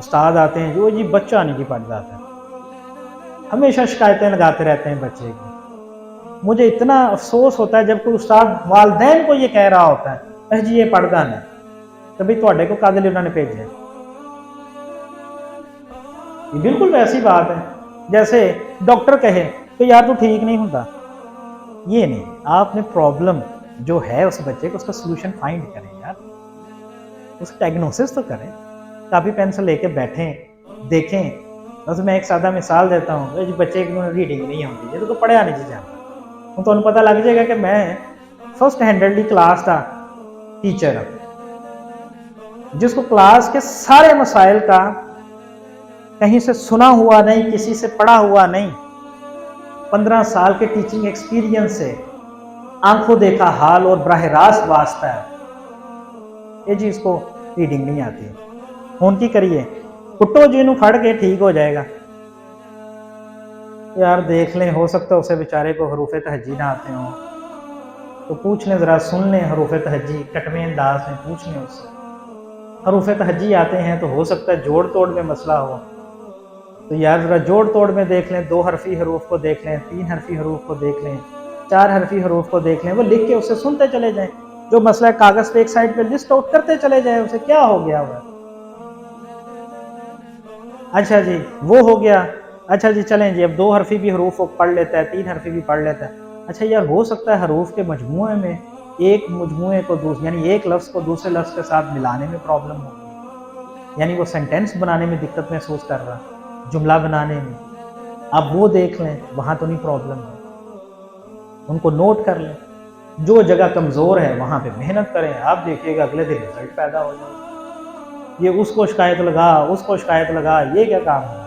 उस्ताद आते हैं जो जी बच्चा नहीं जी पढ़ जाता, हमेशा शिकायतें लगाते रहते हैं बच्चे की। मुझे इतना अफसोस होता है जब कोई उस्ताद वालदैन को ये कह रहा होता है जी ये पढ़ता नहीं, तो भाई थोड़े को कादल उन्होंने भेजे। ये बिल्कुल वैसी बात है जैसे डॉक्टर कहे तो यार तू ठीक नहीं होता। ये नहीं, आपने प्रॉब्लम जो है उस बच्चे को उसका सोल्यूशन फाइंड करें यार, उसका डायग्नोसिस तो करें। कापी पेंसिल लेके बैठें, देखें। बस मैं एक सादा मिसाल देता हूँ, जो बच्चे की रीडिंग नहीं होती ये तो पढ़िया नहीं जाता, तो पता लग जाएगा कि मैं फर्स्ट हैंडल्ड क्लास का टीचर जिसको क्लास के सारे मसाइल का कहीं से सुना हुआ नहीं, किसी से पढ़ा हुआ नहीं, 15 साल के टीचिंग एक्सपीरियंस से आंखों देखा हाल और बराह रास्त वास्ता है, ये चीज को रीडिंग नहीं आती। फोन की करिए, कुट्टो जी नू फड़ के ठीक हो जाएगा। यार देख लें, हो सकता है उसे बेचारे को हरूफ तहज्जी ना आते हों, तो पूछ लें, ज़रा सुन लें हरूफ तहज्जी, कटवे अंदाज में पूछ लें उससे। हरूफ तहज्जी आते हैं तो हो सकता है जोड़ तोड़ में मसला हो, तो यार ज़रा जोड़ तोड़ में देख लें, 2 हरफी हरूफ को देख लें, 3 हरफी हरूफ को देख लें, 4 हरफी हरूफ को देख लें, वो लिख के उसे सुनते चले जाएं। जो मसला है कागज़ पे एक साइड पे लिस्ट आउट करते चले जाएं, उसे क्या हो गया हुआ। अच्छा जी वो हो गया, अच्छा जी चलें जी अब 2 हरफी भी हरूफ पढ़ लेता है, 3 हरफी भी पढ़ लेता है। अच्छा यार हो सकता है हरूफ के मजमूए में एक मजमूए को दूसरे यानी एक लफ्ज़ को दूसरे लफ्ज़ के साथ मिलाने में प्रॉब्लम होगी, यानी वो सेंटेंस बनाने में दिक्कत महसूस कर रहा, जुमला बनाने में। आप वो देख लें, वहाँ तो नहीं प्रॉब्लम है, उनको नोट कर लें। जो जगह कमज़ोर है वहाँ पे मेहनत करें, आप देखिएगा अगले दिन रिजल्ट पैदा हो जाए। ये उसको शिकायत लगा, उसको शिकायत लगा, ये क्या काम है।